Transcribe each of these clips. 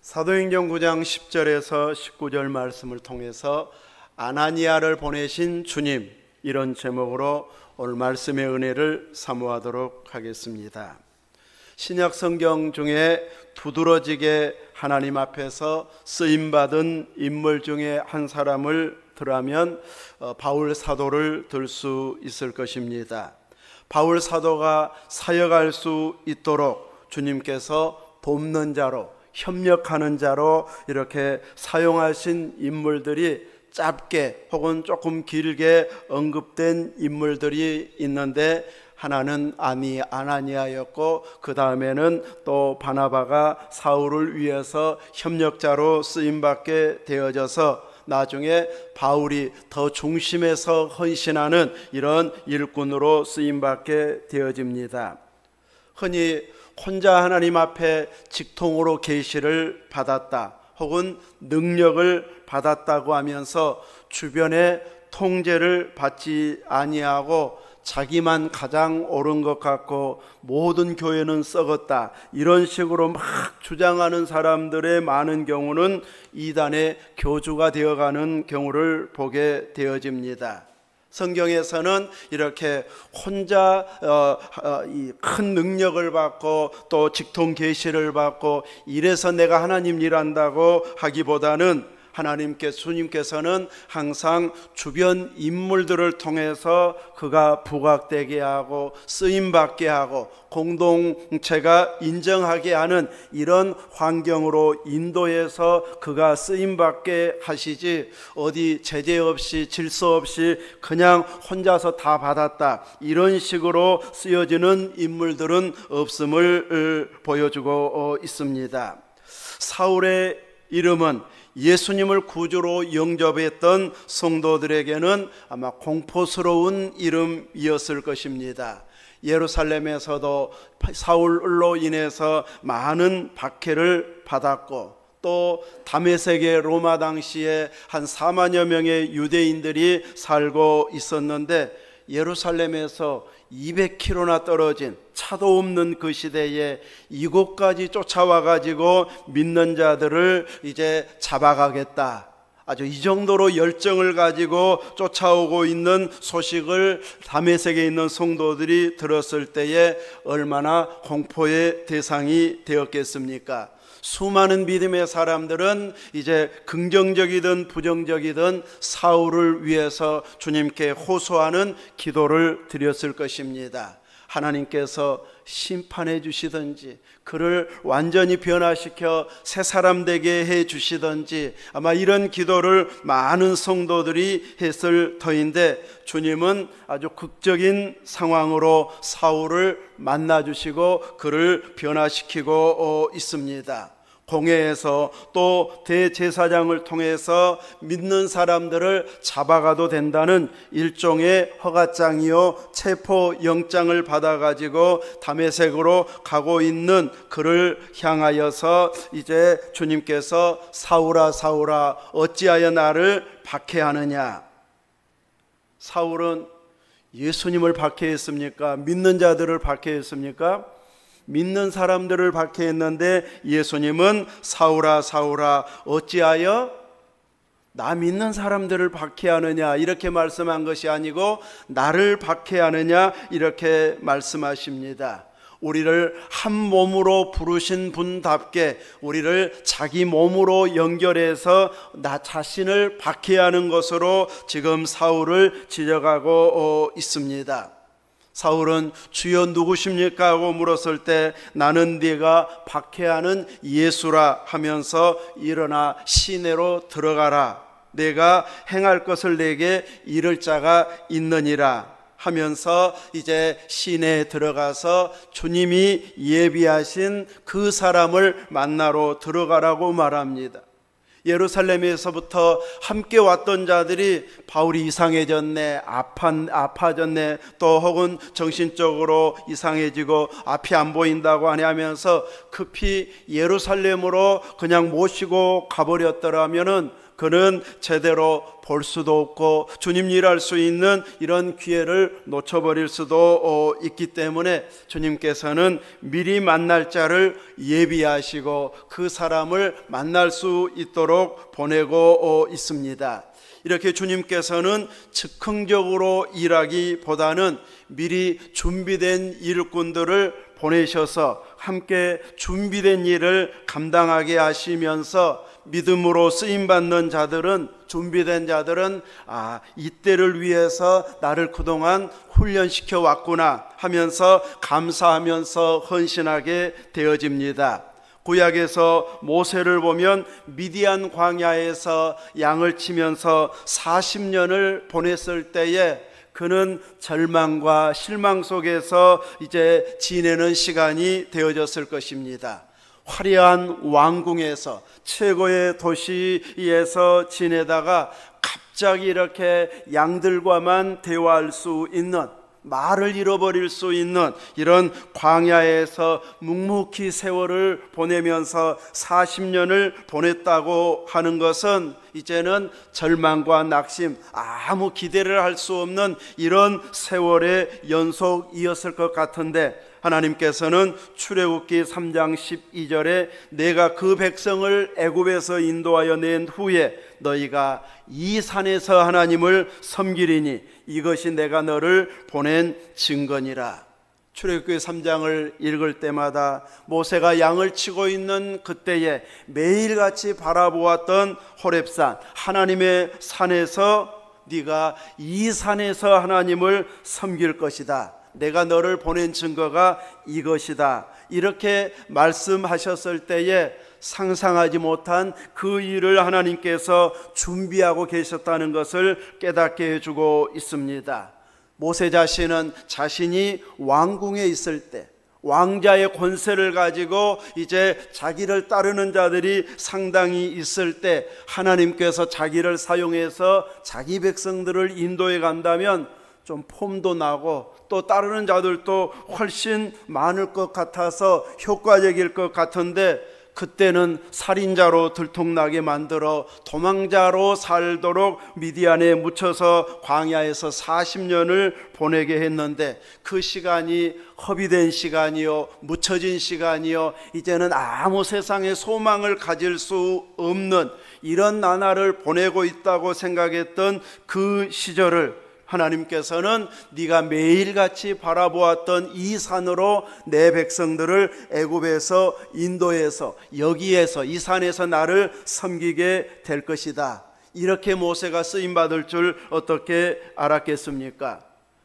사도행전 9장 10절에서 19절 말씀을 통해서 아나니아를 보내신 주님, 이런 제목으로 오늘 말씀의 은혜를 사모하도록 하겠습니다. 신약 성경 중에 두드러지게 하나님 앞에서 쓰임받은 인물 중에 한 사람을 들하면 바울 사도를 들 수 있을 것입니다. 바울 사도가 사역할 수 있도록 주님께서 돕는 자로, 협력하는 자로 이렇게 사용하신 인물들이 짧게 혹은 조금 길게 언급된 인물들이 있는데, 하나는 아나니아였고, 그 다음에는 또 바나바가 사울을 위해서 협력자로 쓰임받게 되어져서 나중에 바울이 더 중심에서 헌신하는 이런 일꾼으로 쓰임받게 되어집니다. 흔히 혼자 하나님 앞에 직통으로 계시를 받았다 혹은 능력을 받았다고 하면서 주변의 통제를 받지 아니하고 자기만 가장 옳은 것 같고 모든 교회는 썩었다, 이런 식으로 막 주장하는 사람들의 많은 경우는 이단의 교주가 되어가는 경우를 보게 되어집니다. 성경에서는 이렇게 혼자 큰 능력을 받고 또 직통 계시를 받고 이래서 내가 하나님 일한다고 하기보다는 주님께서는 항상 주변 인물들을 통해서 그가 부각되게 하고 쓰임받게 하고 공동체가 인정하게 하는 이런 환경으로 인도해서 그가 쓰임받게 하시지, 어디 제재 없이 질서 없이 그냥 혼자서 다 받았다, 이런 식으로 쓰여지는 인물들은 없음을 보여주고 있습니다. 사울의 이름은 예수님을 구주로 영접했던 성도들에게는 아마 공포스러운 이름이었을 것입니다. 예루살렘에서도 사울로 인해서 많은 박해를 받았고, 또 다메섹의 로마 당시에 한 4만여 명의 유대인들이 살고 있었는데, 예루살렘에서 200km나 떨어진 차도 없는 그 시대에 이곳까지 쫓아와 가지고 믿는 자들을 이제 잡아가겠다, 아주 이 정도로 열정을 가지고 쫓아오고 있는 소식을 다메섹에 있는 성도들이 들었을 때에 얼마나 공포의 대상이 되었겠습니까? 수많은 믿음의 사람들은 이제 긍정적이든 부정적이든 사울을 위해서 주님께 호소하는 기도를 드렸을 것입니다. 하나님께서 심판해 주시든지 그를 완전히 변화시켜 새 사람 되게 해 주시든지, 아마 이런 기도를 많은 성도들이 했을 터인데, 주님은 아주 극적인 상황으로 사울을 만나 주시고 그를 변화시키고 있습니다. 공회에서 또 대제사장을 통해서 믿는 사람들을 잡아가도 된다는 일종의 허가장이요 체포영장을 받아가지고 다메섹으로 가고 있는 그를 향하여서 이제 주님께서 사울아 사울아 어찌하여 나를 박해하느냐. 사울은 예수님을 박해했습니까? 믿는 자들을 박해했습니까? 믿는 사람들을 박해했는데, 예수님은 사울아 사울아 어찌하여 나 믿는 사람들을 박해하느냐 이렇게 말씀한 것이 아니고 나를 박해하느냐 이렇게 말씀하십니다. 우리를 한 몸으로 부르신 분답게 우리를 자기 몸으로 연결해서 나 자신을 박해하는 것으로 지금 사울을 지적하고 있습니다. 사울은 주여 누구십니까? 하고 물었을 때 나는 네가 박해하는 예수라 하면서 일어나 시내로 들어가라, 내가 행할 것을 내게 이를 자가 있느니라 하면서 이제 시내에 들어가서 주님이 예비하신 그 사람을 만나러 들어가라고 말합니다. 예루살렘에서부터 함께 왔던 자들이 바울이 이상해졌네, 아파졌네, 또 혹은 정신적으로 이상해지고 앞이 안 보인다고 하면서 급히 예루살렘으로 그냥 모시고 가버렸더라면은 그는 제대로 볼 수도 없고 주님 일할 수 있는 이런 기회를 놓쳐버릴 수도 있기 때문에 주님께서는 미리 만날 자를 예비하시고 그 사람을 만날 수 있도록 보내고 있습니다. 이렇게 주님께서는 즉흥적으로 일하기보다는 미리 준비된 일꾼들을 보내셔서 함께 준비된 일을 감당하게 하시면서 믿음으로 쓰임받는 자들은, 준비된 자들은 이때를 위해서 나를 그동안 훈련시켜 왔구나 하면서 감사하면서 헌신하게 되어집니다. 구약에서 모세를 보면 미디안 광야에서 양을 치면서 40년을 보냈을 때에 그는 절망과 실망 속에서 이제 지내는 시간이 되어졌을 것입니다. 화려한 왕궁에서, 최고의 도시에서 지내다가 갑자기 이렇게 양들과만 대화할 수 있는, 말을 잃어버릴 수 있는 이런 광야에서 묵묵히 세월을 보내면서 40년을 보냈다고 하는 것은 이제는 절망과 낙심, 아무 기대를 할 수 없는 이런 세월의 연속이었을 것 같은데, 하나님께서는 출애굽기 3장 12절에 내가 그 백성을 애굽에서 인도하여 낸 후에 너희가 이 산에서 하나님을 섬기리니 이것이 내가 너를 보낸 증거니라. 출애굽기 3장을 읽을 때마다 모세가 양을 치고 있는 그때에 매일같이 바라보았던 호렙산, 하나님의 산에서 네가 이 산에서 하나님을 섬길 것이다, 내가 너를 보낸 증거가 이것이다, 이렇게 말씀하셨을 때에 상상하지 못한 그 일을 하나님께서 준비하고 계셨다는 것을 깨닫게 해주고 있습니다. 모세 자신은 자신이 왕궁에 있을 때, 왕자의 권세를 가지고 이제 자기를 따르는 자들이 상당히 있을 때 하나님께서 자기를 사용해서 자기 백성들을 인도해 간다면 좀 폼도 나고 또 따르는 자들도 훨씬 많을 것 같아서 효과적일 것 같은데, 그때는 살인자로 들통나게 만들어 도망자로 살도록 미디안에 묻혀서 광야에서 40년을 보내게 했는데, 그 시간이 허비된 시간이요, 묻혀진 시간이요, 이제는 아무 세상에 소망을 가질 수 없는 이런 나날을 보내고 있다고 생각했던 그 시절을 하나님께서는 네가 매일같이 바라보았던 이 산으로 내 백성들을 애굽에서 인도해서 여기에서 이 산에서 나를 섬기게 될 것이다, 이렇게 모세가 쓰임받을 줄 어떻게 알았겠습니까?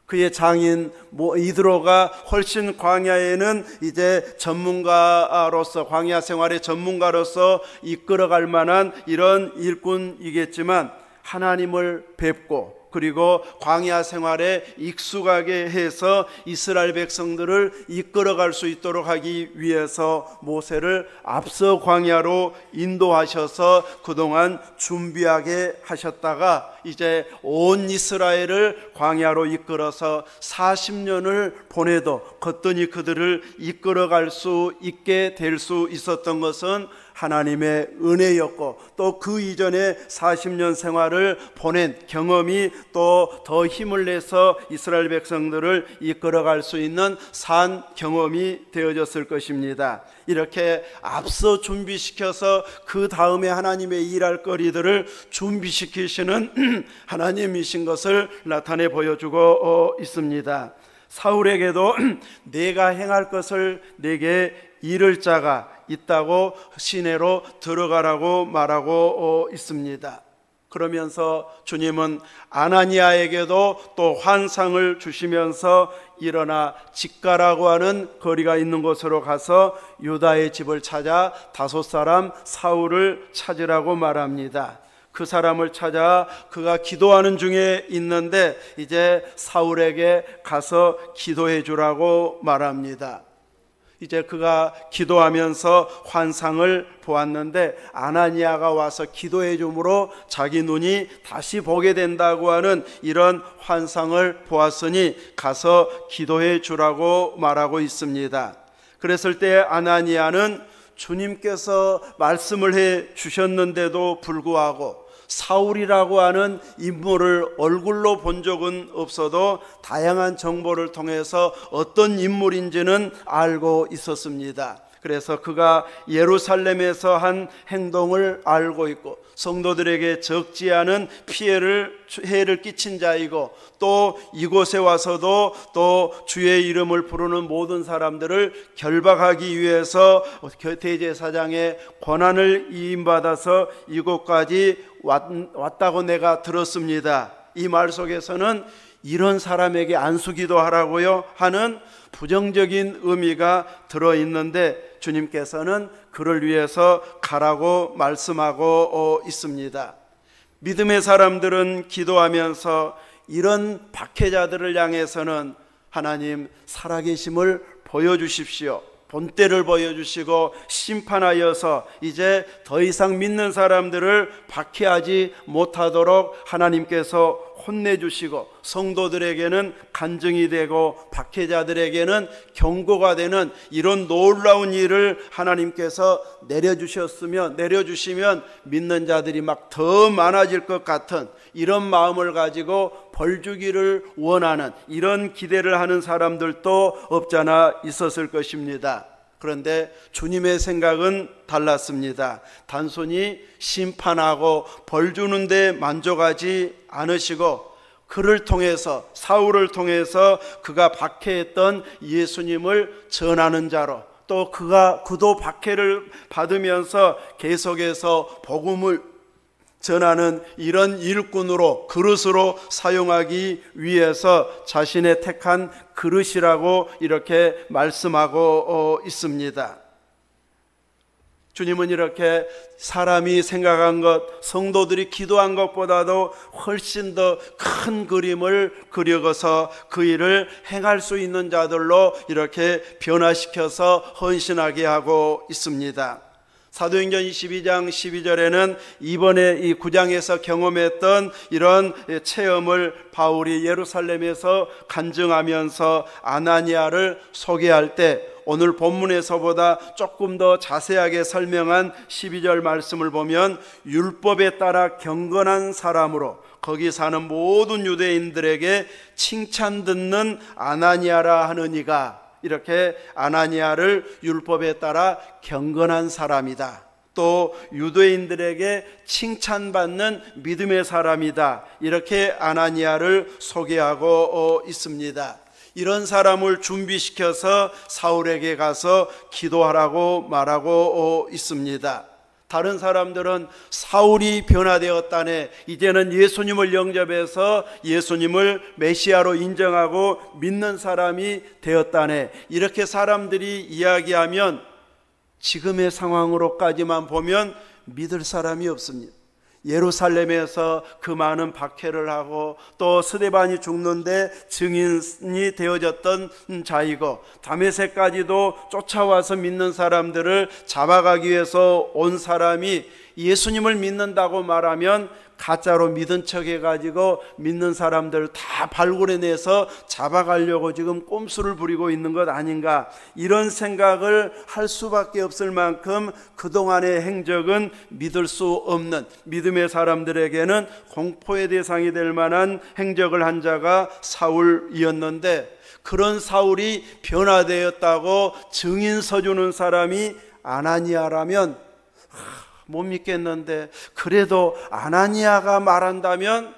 그의 장인 이드로가 훨씬 광야에는 이제 전문가로서, 광야 생활의 전문가로서 이끌어갈 만한 이런 일꾼이겠지만 하나님을 뵙고 그리고 광야 생활에 익숙하게 해서 이스라엘 백성들을 이끌어갈 수 있도록 하기 위해서 모세를 앞서 광야로 인도하셔서 그동안 준비하게 하셨다가 이제 온 이스라엘을 광야로 이끌어서 40년을 보내도 거뜬히 그들을 이끌어갈 수 있게 될 수 있었던 것은 하나님의 은혜였고, 또 그 이전에 40년 생활을 보낸 경험이 또 더 힘을 내서 이스라엘 백성들을 이끌어갈 수 있는 산 경험이 되어졌을 것입니다. 이렇게 앞서 준비시켜서 그 다음에 하나님의 일할 거리들을 준비시키시는 하나님이신 것을 나타내 보여주고 있습니다. 사울에게도 내가 행할 것을 내게 이를 자가 있다고 시내로 들어가라고 말하고 있습니다. 그러면서 주님은 아나니아에게도 또 환상을 주시면서 일어나 직가라고 하는 거리가 있는 곳으로 가서 유다의 집을 찾아 5사람 사울을 찾으라고 말합니다. 그 사람을 찾아 그가 기도하는 중에 있는데 이제 사울에게 가서 기도해 주라고 말합니다. 이제 그가 기도하면서 환상을 보았는데 아나니아가 와서 기도해 줌으로 자기 눈이 다시 보게 된다고 하는 이런 환상을 보았으니 가서 기도해 주라고 말하고 있습니다. 그랬을 때 아나니아는 주님께서 말씀을 해 주셨는데도 불구하고 사울이라고 하는 인물을 얼굴로 본 적은 없어도 다양한 정보를 통해서 어떤 인물인지는 알고 있었습니다. 그래서 그가 예루살렘에서 한 행동을 알고 있고 성도들에게 적지 않은 해를 끼친 자이고 또 이곳에 와서도 또 주의 이름을 부르는 모든 사람들을 결박하기 위해서 대제사장의 권한을 이임받아서 이곳까지 왔다고 내가 들었습니다. 이 말 속에서는 이런 사람에게 안수기도 하라고요 하는 부정적인 의미가 들어있는데 주님께서는 그를 위해서 가라고 말씀하고 있습니다. 믿음의 사람들은 기도하면서 이런 박해자들을 향해서는 하나님 살아계심을 보여주십시오, 본때를 보여주시고 심판하여서 이제 더 이상 믿는 사람들을 박해하지 못하도록 하나님께서 혼내주시고 성도들에게는 간증이 되고 박해자들에게는 경고가 되는 이런 놀라운 일을 하나님께서 내려주시면 믿는 자들이 막 더 많아질 것 같은 이런 마음을 가지고 벌 주기를 원하는 이런 기대를 하는 사람들도 없잖아 있었을 것입니다. 그런데 주님의 생각은 달랐습니다. 단순히 심판하고 벌 주는 데 만족하지 않으시고 그를 통해서, 사울을 통해서 그가 박해했던 예수님을 전하는 자로, 또 그도 박해를 받으면서 계속해서 복음을 전하는 이런 일꾼으로, 그릇으로 사용하기 위해서 자신의 택한 그릇이라고 이렇게 말씀하고 있습니다. 주님은 이렇게 사람이 생각한 것, 성도들이 기도한 것보다도 훨씬 더 큰 그림을 그려서 그 일을 행할 수 있는 자들로 이렇게 변화시켜서 헌신하게 하고 있습니다. 사도행전 22장 12절에는 이번에 이 9장에서 경험했던 이런 체험을 바울이 예루살렘에서 간증하면서 아나니아를 소개할 때 오늘 본문에서보다 조금 더 자세하게 설명한 12절 말씀을 보면 율법에 따라 경건한 사람으로 거기 사는 모든 유대인들에게 칭찬 듣는 아나니아라 하느니가, 이렇게 아나니아를 율법에 따라 경건한 사람이다, 또 유대인들에게 칭찬받는 믿음의 사람이다, 이렇게 아나니아를 소개하고 있습니다. 이런 사람을 준비시켜서 사울에게 가서 기도하라고 말하고 있습니다. 다른 사람들은 사울이 변화되었다네, 이제는 예수님을 영접해서 예수님을 메시아로 인정하고 믿는 사람이 되었다네, 이렇게 사람들이 이야기하면 지금의 상황으로까지만 보면 믿을 사람이 없습니다. 예루살렘에서 그 많은 박해를 하고 또 스데반이 죽는데 증인이 되어졌던 자이고 다메섹까지도 쫓아와서 믿는 사람들을 잡아가기 위해서 온 사람이 예수님을 믿는다고 말하면 가짜로 믿은 척 해가지고 믿는 사람들 다 발굴해내서 잡아가려고 지금 꼼수를 부리고 있는 것 아닌가, 이런 생각을 할 수밖에 없을 만큼 그동안의 행적은 믿을 수 없는, 믿음의 사람들에게는 공포의 대상이 될 만한 행적을 한 자가 사울이었는데, 그런 사울이 변화되었다고 증인 서주는 사람이 아나니아라면 못 믿겠는데, 그래도 아나니아가 말한다면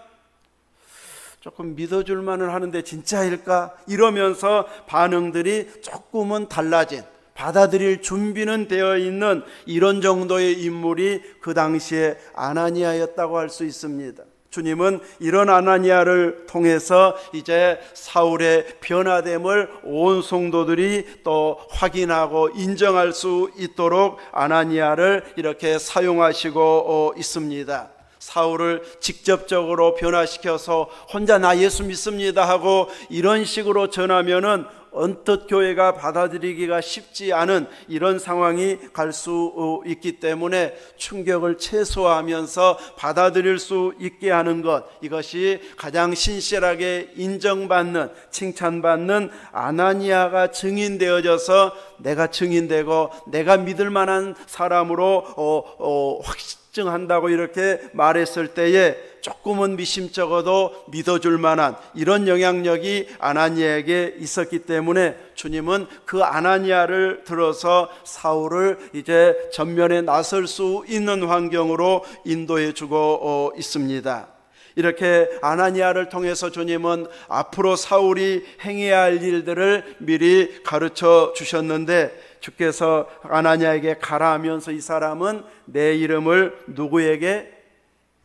조금 믿어줄 만은 하는데 진짜일까? 이러면서 반응들이 조금은 달라진, 받아들일 준비는 되어 있는 이런 정도의 인물이 그 당시에 아나니아였다고 할 수 있습니다. 주님은 이런 아나니아를 통해서 이제 사울의 변화됨을 온 성도들이 또 확인하고 인정할 수 있도록 아나니아를 이렇게 사용하시고 있습니다. 사울을 직접적으로 변화시켜서 혼자 나 예수 믿습니다 하고 이런 식으로 전하면은 언뜻 교회가 받아들이기가 쉽지 않은 이런 상황이 갈 수 있기 때문에 충격을 최소화하면서 받아들일 수 있게 하는 것, 이것이 가장 신실하게 인정받는, 칭찬받는 아나니아가 증인되어져서 내가 증인되고 내가 믿을 만한 사람으로 측정한다고 이렇게 말했을 때에 조금은 미심쩍어도 믿어줄 만한 이런 영향력이 아나니아에게 있었기 때문에 주님은 그 아나니아를 들어서 사울을 이제 전면에 나설 수 있는 환경으로 인도해 주고 있습니다. 이렇게 아나니아를 통해서 주님은 앞으로 사울이 행해야 할 일들을 미리 가르쳐 주셨는데, 주께서 아나니아에게 가라 하면서 이 사람은 내 이름을 누구에게?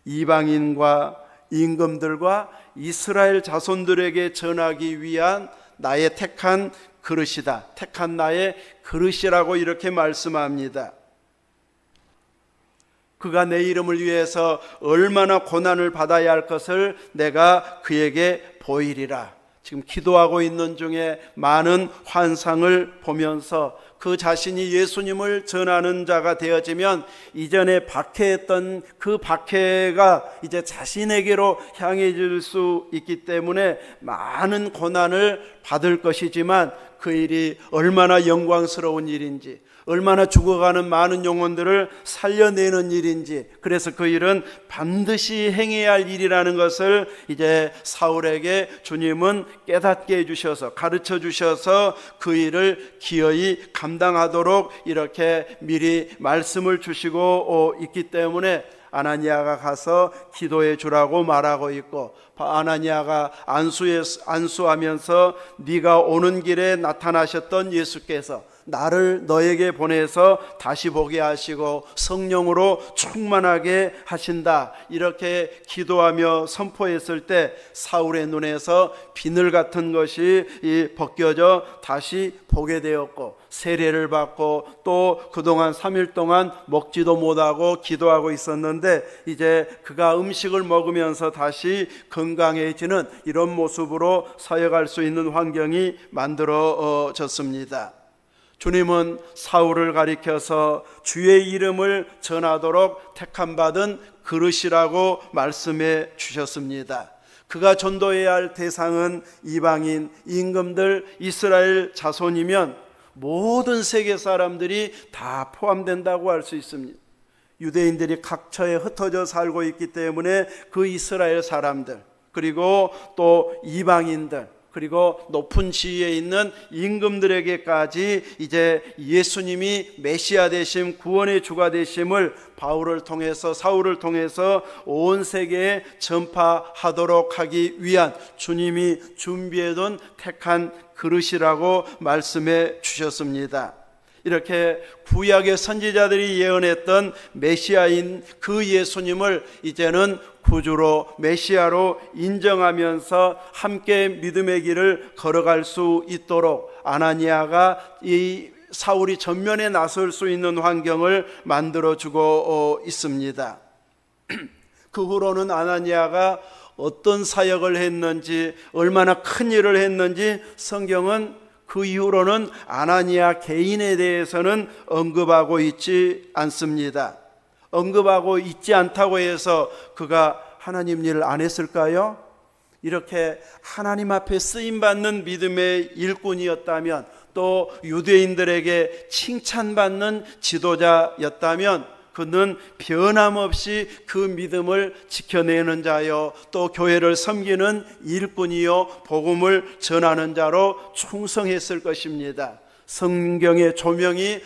이방인과 임금들과 이스라엘 자손들에게 전하기 위한 나의 택한 그릇이다. 택한 나의 그릇이라고 이렇게 말씀합니다. 그가 내 이름을 위해서 얼마나 고난을 받아야 할 것을 내가 그에게 보이리라. 지금 기도하고 있는 중에 많은 환상을 보면서 그 자신이 예수님을 전하는 자가 되어지면 이전에 박해했던 그 박해가 이제 자신에게로 향해질 수 있기 때문에 많은 고난을 받을 것이지만 그 일이 얼마나 영광스러운 일인지, 얼마나 죽어가는 많은 영혼들을 살려내는 일인지, 그래서 그 일은 반드시 행해야 할 일이라는 것을 이제 사울에게 주님은 깨닫게 해주셔서, 가르쳐 주셔서 그 일을 기어이 감당하도록 이렇게 미리 말씀을 주시고 있기 때문에 아나니아가 가서 기도해 주라고 말하고 있고, 아나니아가 안수하면서 네가 오는 길에 나타나셨던 예수께서 나를 너에게 보내서 다시 보게 하시고 성령으로 충만하게 하신다, 이렇게 기도하며 선포했을 때 사울의 눈에서 비늘 같은 것이 벗겨져 다시 보게 되었고, 세례를 받고 또 그동안 3일 동안 먹지도 못하고 기도하고 있었는데 이제 그가 음식을 먹으면서 다시 건강해지는 이런 모습으로 사역할 수 있는 환경이 만들어졌습니다. 주님은 사울을 가리켜서 주의 이름을 전하도록 택함받은 그릇이라고 말씀해 주셨습니다. 그가 전도해야 할 대상은 이방인, 임금들, 이스라엘 자손이면 모든 세계 사람들이 다 포함된다고 할 수 있습니다. 유대인들이 각처에 흩어져 살고 있기 때문에 그 이스라엘 사람들, 그리고 또 이방인들, 그리고 높은 지위에 있는 임금들에게까지 이제 예수님이 메시아 되심, 구원의 주가 되심을 바울을 통해서, 사울을 통해서 온 세계에 전파하도록 하기 위한 주님이 준비해둔 택한 그릇이라고 말씀해 주셨습니다. 이렇게 구약의 선지자들이 예언했던 메시아인 그 예수님을 이제는 구주로, 메시아로 인정하면서 함께 믿음의 길을 걸어갈 수 있도록 아나니아가 이 사울이 전면에 나설 수 있는 환경을 만들어주고 있습니다. 그 후로는 아나니아가 어떤 사역을 했는지, 얼마나 큰 일을 했는지 성경은 그 이후로는 아나니아 개인에 대해서는 언급하고 있지 않습니다. 언급하고 있지 않다고 해서 그가 하나님 일 안 했을까요? 이렇게 하나님 앞에 쓰임받는 믿음의 일꾼이었다면, 또 유대인들에게 칭찬받는 지도자였다면 그는 변함없이 그 믿음을 지켜내는 자요, 또 교회를 섬기는 일꾼이요, 복음을 전하는 자로 충성했을 것입니다. 성경의 조명이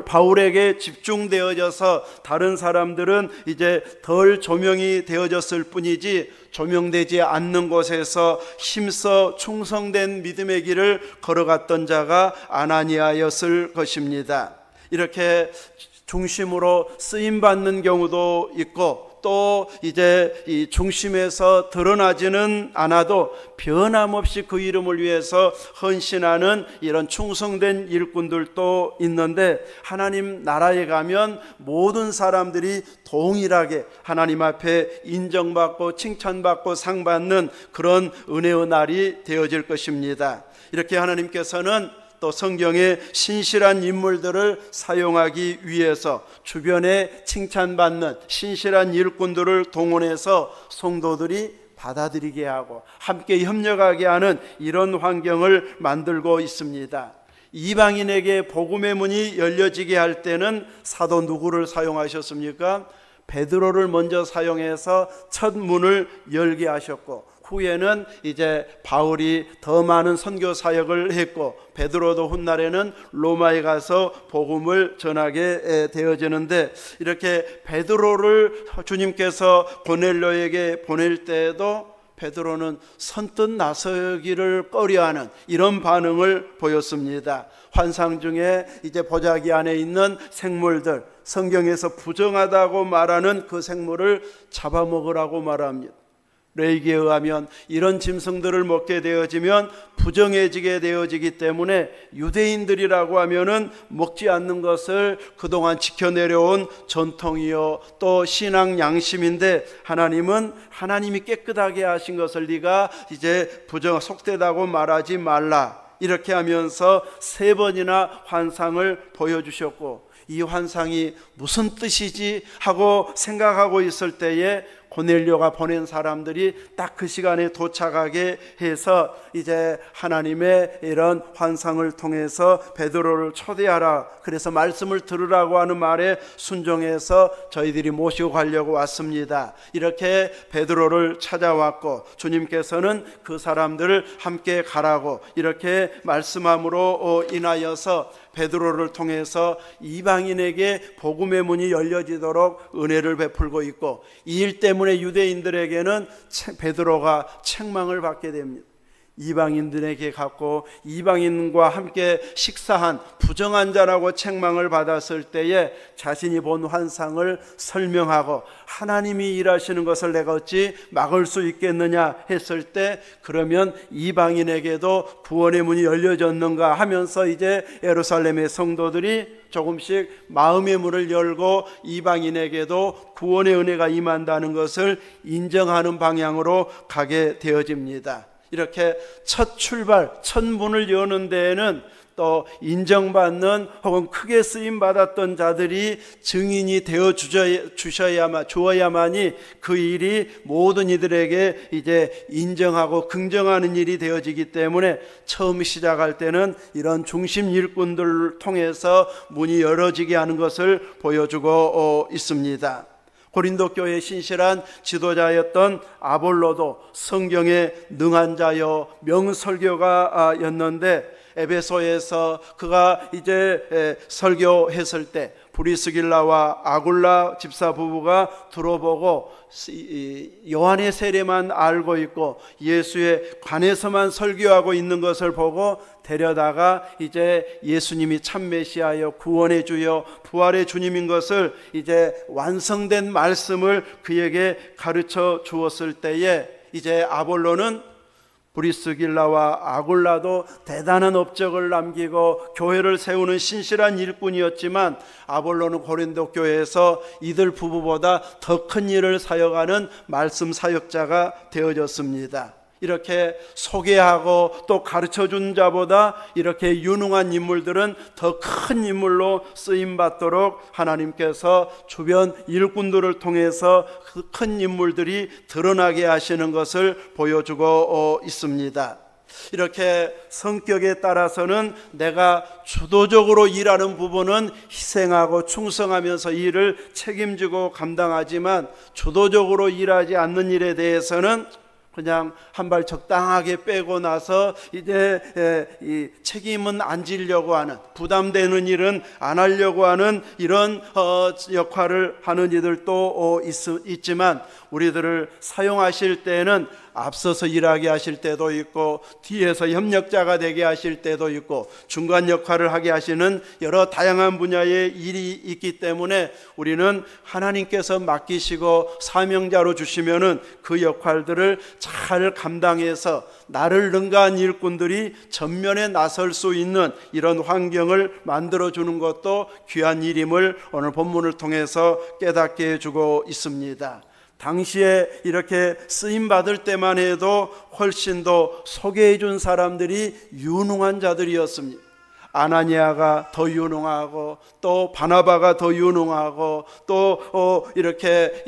바울에게 집중되어져서 다른 사람들은 이제 덜 조명이 되어졌을 뿐이지, 조명되지 않는 곳에서 힘써 충성된 믿음의 길을 걸어갔던 자가 아나니아였을 것입니다. 이렇게 중심으로 쓰임받는 경우도 있고, 또 이제 이 중심에서 드러나지는 않아도 변함없이 그 이름을 위해서 헌신하는 이런 충성된 일꾼들도 있는데, 하나님 나라에 가면 모든 사람들이 동일하게 하나님 앞에 인정받고 칭찬받고 상받는 그런 은혜의 날이 되어질 것입니다. 이렇게 하나님께서는 또 성경의 신실한 인물들을 사용하기 위해서 주변에 칭찬받는 신실한 일꾼들을 동원해서 성도들이 받아들이게 하고 함께 협력하게 하는 이런 환경을 만들고 있습니다. 이방인에게 복음의 문이 열려지게 할 때는 사도 누구를 사용하셨습니까? 베드로를 먼저 사용해서 첫 문을 열게 하셨고, 후에는 이제 바울이 더 많은 선교 사역을 했고, 베드로도 훗날에는 로마에 가서 복음을 전하게 되어지는데, 이렇게 베드로를 주님께서 고넬료에게 보낼 때에도 베드로는 선뜻 나서기를 꺼려하는 이런 반응을 보였습니다. 환상 중에 이제 보자기 안에 있는 생물들, 성경에서 부정하다고 말하는 그 생물을 잡아먹으라고 말합니다. 레이기에 의하면 이런 짐승들을 먹게 되어지면 부정해지게 되어지기 때문에 유대인들이라고 하면은 먹지 않는 것을 그동안 지켜내려온 전통이요 또 신앙 양심인데, 하나님은 하나님이 깨끗하게 하신 것을 네가 이제 속되다고 말하지 말라, 이렇게 하면서 3번이나 환상을 보여주셨고, 이 환상이 무슨 뜻이지 하고 생각하고 있을 때에 고넬료가 보낸 사람들이 딱 그 시간에 도착하게 해서 이제 하나님의 이런 환상을 통해서 베드로를 초대하라, 그래서 말씀을 들으라고 하는 말에 순종해서 저희들이 모시고 가려고 왔습니다. 이렇게 베드로를 찾아왔고, 주님께서는 그 사람들을 함께 가라고 이렇게 말씀함으로 인하여서 베드로를 통해서 이방인에게 복음의 문이 열려지도록 은혜를 베풀고 있고, 이 일 때문에 유대인들에게는 베드로가 책망을 받게 됩니다. 이방인들에게 갔고 이방인과 함께 식사한 부정한 자라고 책망을 받았을 때에 자신이 본 환상을 설명하고, 하나님이 일하시는 것을 내가 어찌 막을 수 있겠느냐 했을 때, 그러면 이방인에게도 구원의 문이 열려졌는가 하면서 이제 예루살렘의 성도들이 조금씩 마음의 문을 열고 이방인에게도 구원의 은혜가 임한다는 것을 인정하는 방향으로 가게 되어집니다. 이렇게 첫 출발, 첫 문을 여는 데에는 또 인정받는 혹은 크게 쓰임받았던 자들이 증인이 되어 주어야만이 그 일이 모든 이들에게 이제 인정하고 긍정하는 일이 되어지기 때문에 처음 시작할 때는 이런 중심 일꾼들을 통해서 문이 열어지게 하는 것을 보여주고 있습니다. 고린도 교회의 신실한 지도자였던 아볼로도 성경에 능한 자여 명설교가였는데, 에베소에서 그가 이제 설교했을 때 브리스길라와 아굴라 집사 부부가 들어보고 요한의 세례만 알고 있고 예수에 관해서만 설교하고 있는 것을 보고 데려다가 이제 예수님이 참 메시아여 구원의 주여 부활의 주님인 것을 이제 완성된 말씀을 그에게 가르쳐 주었을 때에, 이제 아볼로는 브리스길라와 아굴라도 대단한 업적을 남기고 교회를 세우는 신실한 일꾼이었지만, 아볼로는 고린도 교회에서 이들 부부보다 더 큰 일을 사역하는 말씀 사역자가 되어졌습니다. 이렇게 소개하고 또 가르쳐준 자보다 이렇게 유능한 인물들은 더 큰 인물로 쓰임받도록 하나님께서 주변 일꾼들을 통해서 그 큰 인물들이 드러나게 하시는 것을 보여주고 있습니다. 이렇게 성격에 따라서는 내가 주도적으로 일하는 부분은 희생하고 충성하면서 일을 책임지고 감당하지만, 주도적으로 일하지 않는 일에 대해서는 그냥 한 발 적당하게 빼고 나서 이제 이 책임은 안 지려고 하는, 부담되는 일은 안 하려고 하는 이런 역할을 하는 이들도 있지만, 우리들을 사용하실 때는 앞서서 일하게 하실 때도 있고 뒤에서 협력자가 되게 하실 때도 있고 중간 역할을 하게 하시는 여러 다양한 분야의 일이 있기 때문에, 우리는 하나님께서 맡기시고 사명자로 주시면은 그 역할들을 잘 감당해서 나를 능가한 일꾼들이 전면에 나설 수 있는 이런 환경을 만들어주는 것도 귀한 일임을 오늘 본문을 통해서 깨닫게 해주고 있습니다. 당시에 이렇게 쓰임받을 때만 해도 훨씬 더 소개해 준 사람들이 유능한 자들이었습니다. 아나니아가 더 유능하고 또 바나바가 더 유능하고 또 이렇게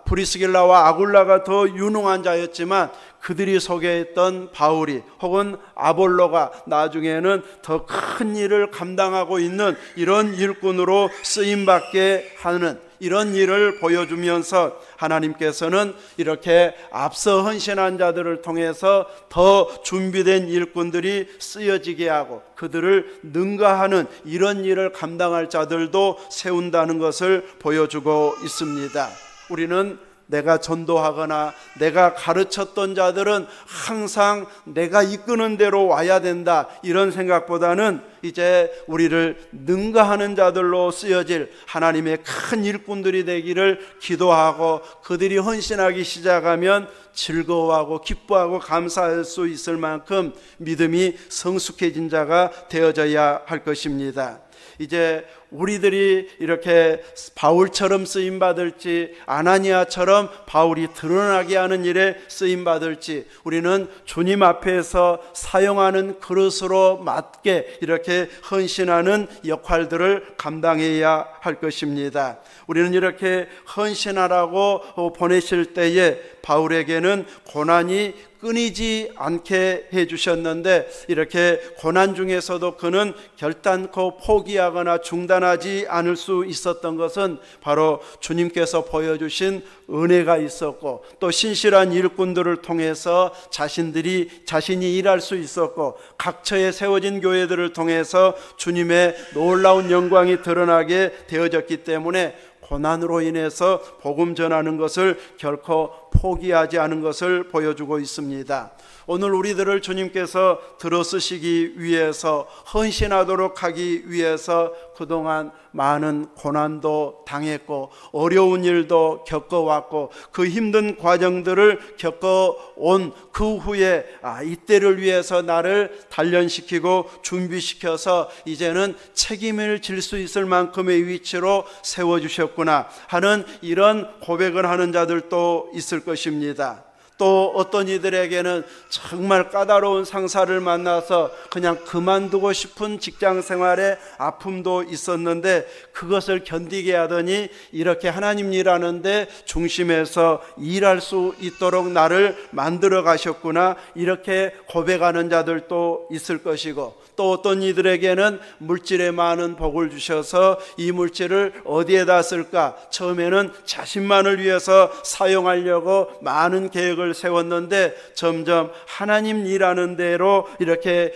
브리스길라와 아굴라가 더 유능한 자였지만, 그들이 소개했던 바울이 혹은 아볼로가 나중에는 더 큰 일을 감당하고 있는 이런 일꾼으로 쓰임받게 하는, 이런 일을 보여주면서 하나님께서는 이렇게 앞서 헌신한 자들을 통해서 더 준비된 일꾼들이 쓰여지게 하고 그들을 능가하는 이런 일을 감당할 자들도 세운다는 것을 보여주고 있습니다. 우리는 내가 전도하거나 내가 가르쳤던 자들은 항상 내가 이끄는 대로 와야 된다, 이런 생각보다는 이제 우리를 능가하는 자들로 쓰여질 하나님의 큰 일꾼들이 되기를 기도하고 그들이 헌신하기 시작하면 즐거워하고 기뻐하고 감사할 수 있을 만큼 믿음이 성숙해진 자가 되어져야 할 것입니다. 이제 우리들이 이렇게 바울처럼 쓰임받을지 아나니아처럼 바울이 드러나게 하는 일에 쓰임받을지 우리는 주님 앞에서 사용하는 그릇으로 맞게 이렇게 헌신하는 역할들을 감당해야 할 것입니다. 우리는 이렇게 헌신하라고 보내실 때에 바울에게는 고난이 끊이지 않게 해주셨는데 이렇게 고난 중에서도 그는 결단코 포기하거나 중단하지 않을 수 있었던 것은 바로 주님께서 보여주신 은혜가 있었고 또 신실한 일꾼들을 통해서 자신이 일할 수 있었고 각처에 세워진 교회들을 통해서 주님의 놀라운 영광이 드러나게 되어졌기 때문에 고난으로 인해서 복음 전하는 것을 결코 포기하지 않은 것을 보여주고 있습니다. 오늘 우리들을 주님께서 들어쓰시기 위해서 헌신하도록 하기 위해서 그동안 많은 고난도 당했고 어려운 일도 겪어왔고 그 힘든 과정들을 겪어온 그 후에 이때를 위해서 나를 단련시키고 준비시켜서 이제는 책임을 질 수 있을 만큼의 위치로 세워주셨구나 하는 이런 고백을 하는 자들도 있을 것입니다. 또 어떤 이들에게는 정말 까다로운 상사를 만나서 그냥 그만두고 싶은 직장 생활에 아픔도 있었는데 그것을 견디게 하더니 이렇게 하나님 일하는데 중심에서 일할 수 있도록 나를 만들어 가셨구나, 이렇게 고백하는 자들도 있을 것이고 또 어떤 이들에게는 물질에 많은 복을 주셔서 이 물질을 어디에다 쓸까, 처음에는 자신만을 위해서 사용하려고 많은 계획을 세웠는데 점점 하나님 일하는 대로 이렇게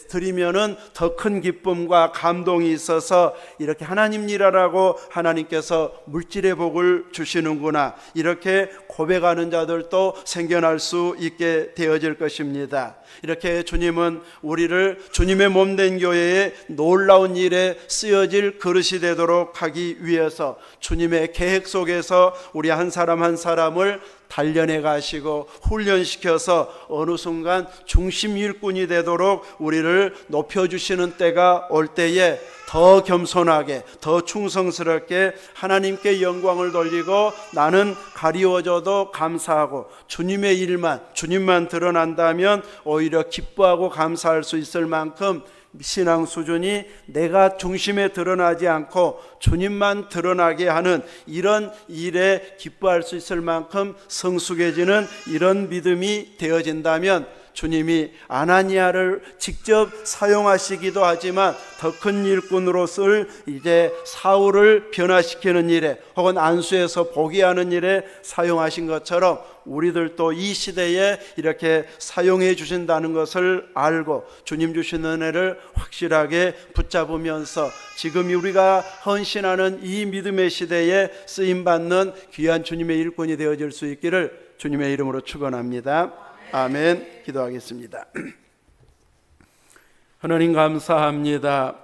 드리면은 더 큰 기쁨과 감동이 있어서 이렇게 하나님 일하라고 하나님께서 물질의 복을 주시는구나, 이렇게 고백하는 자들도 생겨날 수 있게 되어질 것입니다. 이렇게 주님은 우리를 주님의 몸된 교회의 놀라운 일에 쓰여질 그릇이 되도록 하기 위해서 주님의 계획 속에서 우리 한 사람 한 사람을 단련해 가시고 훈련시켜서 어느 순간 중심 일꾼이 되도록 우리를 높여주시는 때가 올 때에 더 겸손하게 더 충성스럽게 하나님께 영광을 돌리고 나는 가리워져도 감사하고 주님의 일만 주님만 드러난다면 오히려 기뻐하고 감사할 수 있을 만큼 신앙 수준이 내가 중심에 드러나지 않고 주님만 드러나게 하는 이런 일에 기뻐할 수 있을 만큼 성숙해지는 이런 믿음이 되어진다면 주님이 아나니아를 직접 사용하시기도 하지만 더 큰 일꾼으로 쓸 이제 사울을 변화시키는 일에 혹은 안수에서 포기하는 일에 사용하신 것처럼 우리들도 이 시대에 이렇게 사용해 주신다는 것을 알고 주님 주신 은혜를 확실하게 붙잡으면서 지금 우리가 헌신하는 이 믿음의 시대에 쓰임받는 귀한 주님의 일꾼이 되어질 수 있기를 주님의 이름으로 축원합니다. 아멘. 기도하겠습니다. 하나님 감사합니다.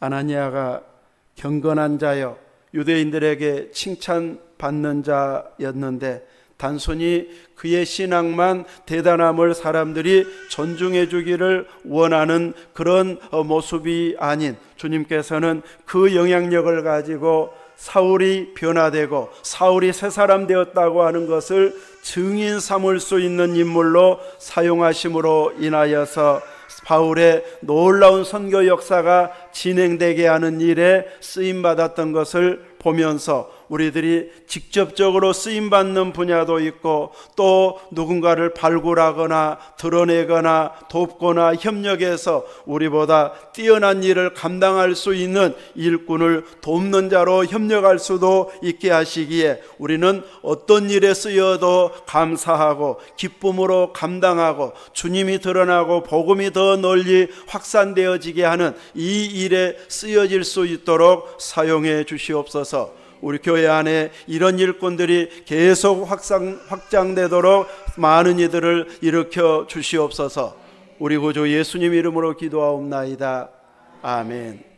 아나니아가 경건한 자여 유대인들에게 칭찬받는 자였는데 단순히 그의 신앙만 대단함을 사람들이 존중해 주기를 원하는 그런 모습이 아닌 주님께서는 그 영향력을 가지고 사울이 변화되고 사울이 새 사람 되었다고 하는 것을 증인 삼을 수 있는 인물로 사용하심으로 인하여서 바울의 놀라운 선교 역사가 진행되게 하는 일에 쓰임받았던 것을 보면서 우리들이 직접적으로 쓰임받는 분야도 있고 또 누군가를 발굴하거나 드러내거나 돕거나 협력해서 우리보다 뛰어난 일을 감당할 수 있는 일꾼을 돕는 자로 협력할 수도 있게 하시기에 우리는 어떤 일에 쓰여도 감사하고 기쁨으로 감당하고 주님이 드러나고 복음이 더 널리 확산되어지게 하는 이 일에 쓰여질 수 있도록 사용해 주시옵소서. 우리 교회 안에 이런 일꾼들이 계속 확장되도록 많은 이들을 일으켜 주시옵소서. 우리 구주 예수님 이름으로 기도하옵나이다. 아멘.